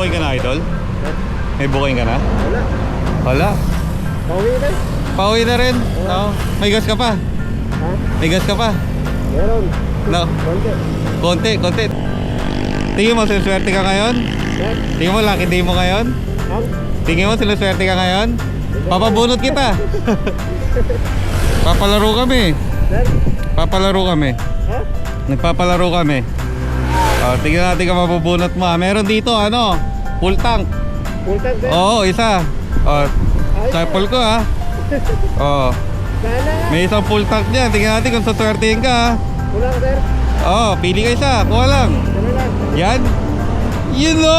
booking ka na, idol? May booking ka na? Wala. Wala. Pauwi na. Pauwi na rin? Oo. May gas ka pa? Ha? May gas ka pa? Meron. No. Konti. Konti. Tingin mo, siluswerte ka ngayon? Sir? Tingin mo, lucky day mo ngayon? Ha? Tingin mo, siluswerte ka ngayon? Papabunot kita. Papalaro kami. Sir? Papalaro kami. Ha? Nagpapalaro kami. Tingnan natin kung mabubunot mo. Meron dito, ano, full tank. Full tank, sir? Oo, isa. Sample ko, ha. Oo. Sana nga. May isang full tank dyan. Tingnan natin kung saswertein ka, ha. Wala ka, sir? Oo, pili ka isa. Kuha lang. Sana lang. Yan. Yun, no.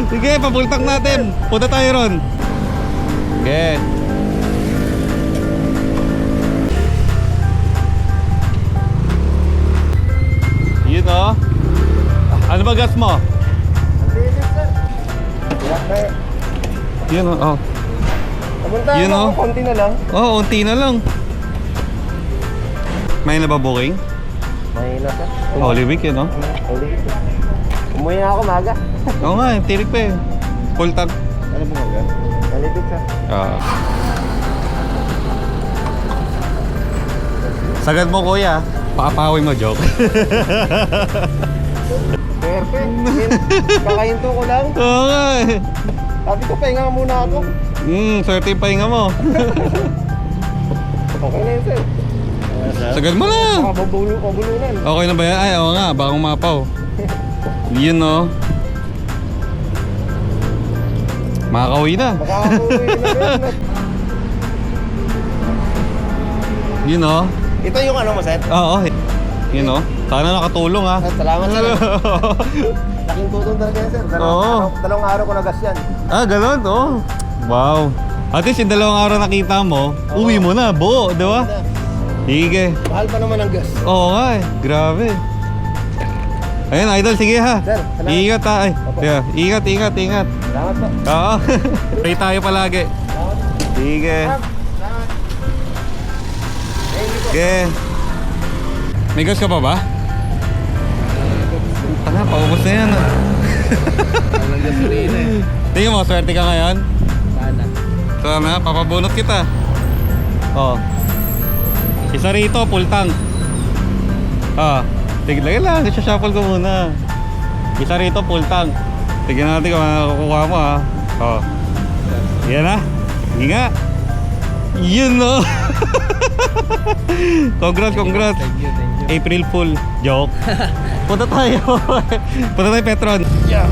Sige, pa-full tank natin. Punta tayo ron. Sige. Yun, no. Ano ba gas mo? Antilis, sir. Wala ka eh. Yun, no. Pumunta Yun, ako, oh. konti na lang. Oo, unti na lang. May na ba booking? Mahina, sir. Holy Week yun, no? Holy. Umuwi na ako maga. Oo nga, tirik pa eh. Full tank. Ano po maga? Malipit, sir. Sagad mo, kuya. Paapawin mo, joke. Perfect. Kakahinto ko lang. Oo nga eh. Sabi ko, pahinga muna ako. Swerte yung pahinga mo. Okay na yun, sir. Sagad mo na. Pabulunan. Okay na ba yan? Ay, oo nga, baka umapaw. Yun, no. Makakauwi na. Baka ako na. Yun, no. Ito yung ano mo, sir? Oo. Yun, no. Sana nakatulong, ha. Salamat, sir. Laking tutong talaga yan, sir. Dalawang araw ko nagas yan. Ganun, oh. Wow. At least yung 2 araw nakita mo, uwi mo na, buo, di ba? Sige. Mahal pa naman ang gas. Oo nga eh, grabe. Ayun, idol, sige ha. Sir, salamat. Ingat ha. Ay, yeah. Ingat. Salamat po. Oo. Pray tayo palagi. Sige. Salamat. Sige. May gas ka pa ba? Tanga, paubos na yan. Walang gasolina eh. Tingin mo, swerte ka ngayon? Sana, papabunot kita. Oh. Isa rito, full tank. Tignan lang, isa-shuffle ko muna. Isa rito, full tank. Tignan natin kung makukuha mo, ha. Yan na. Hinga. Yun, no. Congrats. Thank you. April Fool. Joke. Punta tayo. Punta tayo, Petron. Yeah.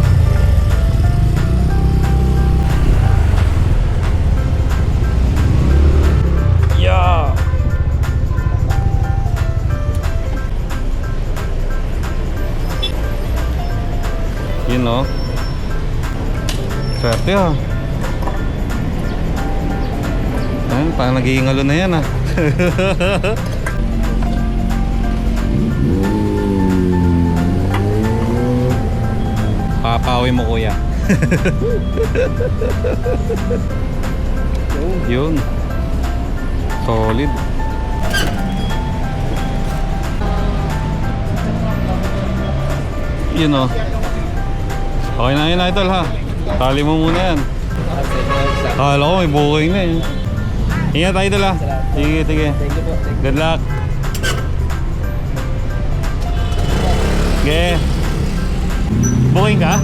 Yeah. Yun, no. Swerte, ha. Ayun, parang nag-iingalo na yan, ha. Papawi mo, kuya. Yun. Solid. Yun, oh. Okay na yun, idol, ha. Tali mo muna yan. Kala ko may booking na eh. Ingat, idol, ha. Sige. Thank you po. Good luck. Okay. Booking ka?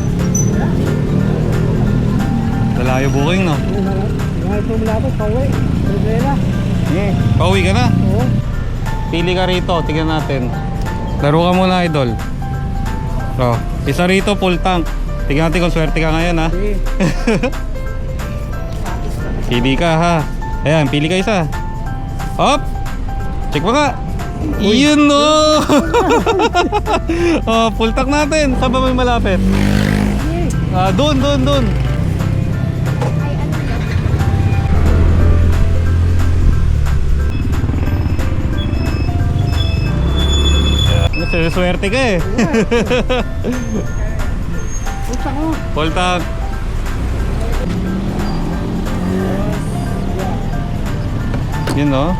Lalayo booking, no? Mahal po mula po, pauwi. Problema. Pauwi ka na? Oo. Pili ka rito, tignan natin. Laro ka muna, idol. Isa rito, full tank. Tignan natin kung swerte ka ngayon, ha. Sige. Pili ka, ha. Ayan, pili ka isa. Hop! Check mo nga. Yun, no. Full tank natin. Saan ba may malapit? Doon. Swerte ka eh. Full tank. Yun, no.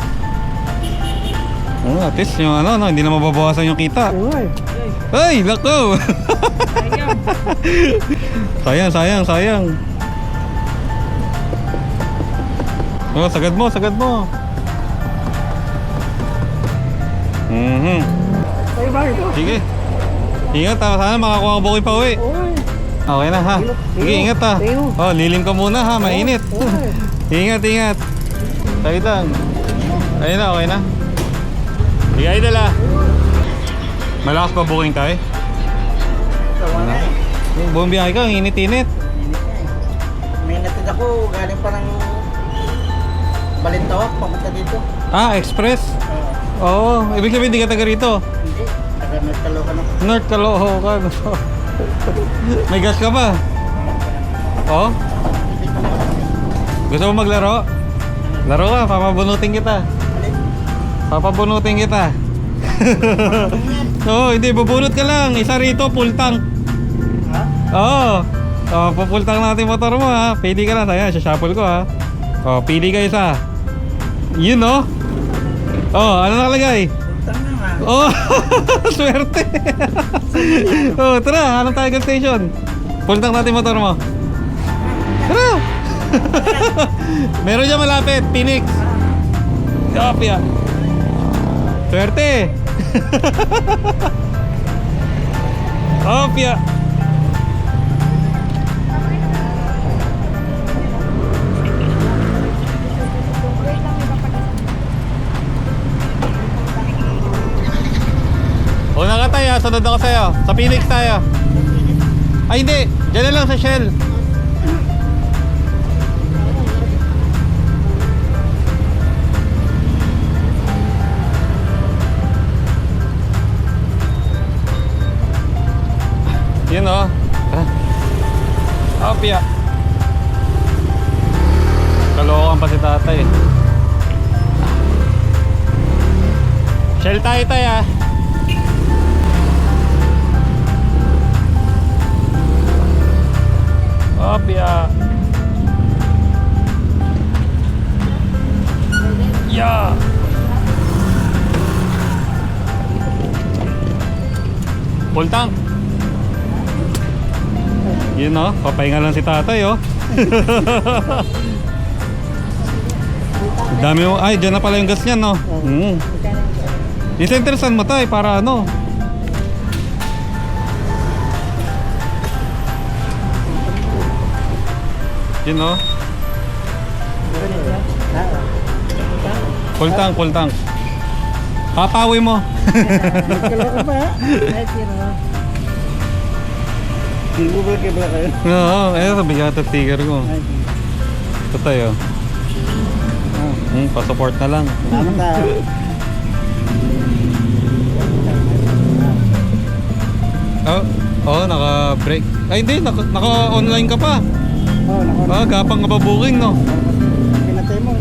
At least yung ano, no, hindi na mababawasan yung kita. Oo nga eh. Ay, lako! sayang. Oh, sagad mo. Ay, bakit ito? Sige. Ingat ha, sana makakuha ka bukoy pa uwi. Oo nga eh. Okay na ha. Sige, ingat ha. Oh, lilim ka muna ha, mainit. Oo nga eh. Ingat. Tayo lang. Ayun na, okay na. Sige, idol ha. Malakas pa booking tayo. Tawa na eh. Yung buong biyahe ka, ang init-init. May natid ako, galing pa ng Balintawak, papunta dito. Ah, express? Oo, ibig sabihin hindi ka taga rito. Hindi, taga North Caloocan ako. North Caloocan. May gas ka pa? Oo? Gusto mo maglaro? Laro ka, papabunutin kita. Oo, hindi, bubunot ka lang. Isa rito, full tank. Ha? Oo. Oh, full tank natin motor mo ha. Pili ka lang. Ayan, sashuffle ko ha. Oh, pili ka isa. Yun no? Oh, ano nakalagay? Tama nga. Oh, swerte. Oh, tara, hanap tayo gas station. Full tank natin motor mo. Tara. Meron dyan malapit, Phoenix. Opia. Swerte. Opia. Una ka tayo, sunod ako sa'yo. Sa Phoenix tayo. Ay hindi, dyan na lang sa Shell. Yun o. Opia. Kalokan pa si tatay. Shell tayo tayo ah. Opia. Yeah. Full tank. Yun o, papahinga lang si tatay o. Dami mo, ay dyan na pala yung gas niyan no. Isentersan mo tayo para ano. Yun o. Full tank. Papawi mo. Nagkalaro pa ha? Ay, sino ha? Silver cable kayo? Oo, ayun sabi ka ito sticker ko. Ito tayo. Pa-support na lang. Salamat ha. Oh, naka-break. Ay hindi, naka-online ka pa. Oo, Ah, gapang ka pa booking no. Pinatay mo.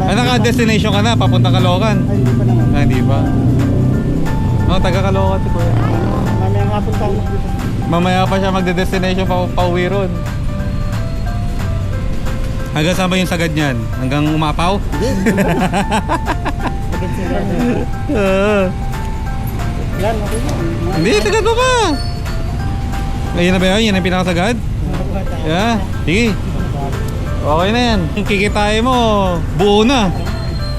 Ay, naka-destination ka na, papunta Caloocan. Ay, hindi pa naman. Ah, hindi pa. Oh, taga Caloocan si Kuya. Mamaya nga punta ako dito. Mamaya pa siya magde-destination pa uwi ron. Hanggang saan ba yung sagad niyan? Hanggang umapaw? Hindi. Agad sila. Yan, okay na. Hindi, sagad mo pa. Ayun na ba yun? Yan ang pinakasagad? Yeah, sige. Okay na yan. Kikitain mo, buo na.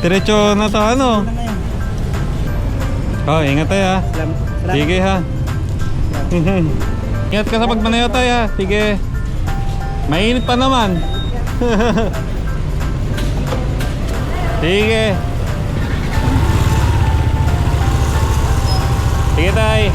Diretso na sa ano. Oh, ingat tayo ha. Sige ha. Ingat ka sa pagmanayo tayo ha. Sige. Mainit pa naman. Sige. Sige tayo.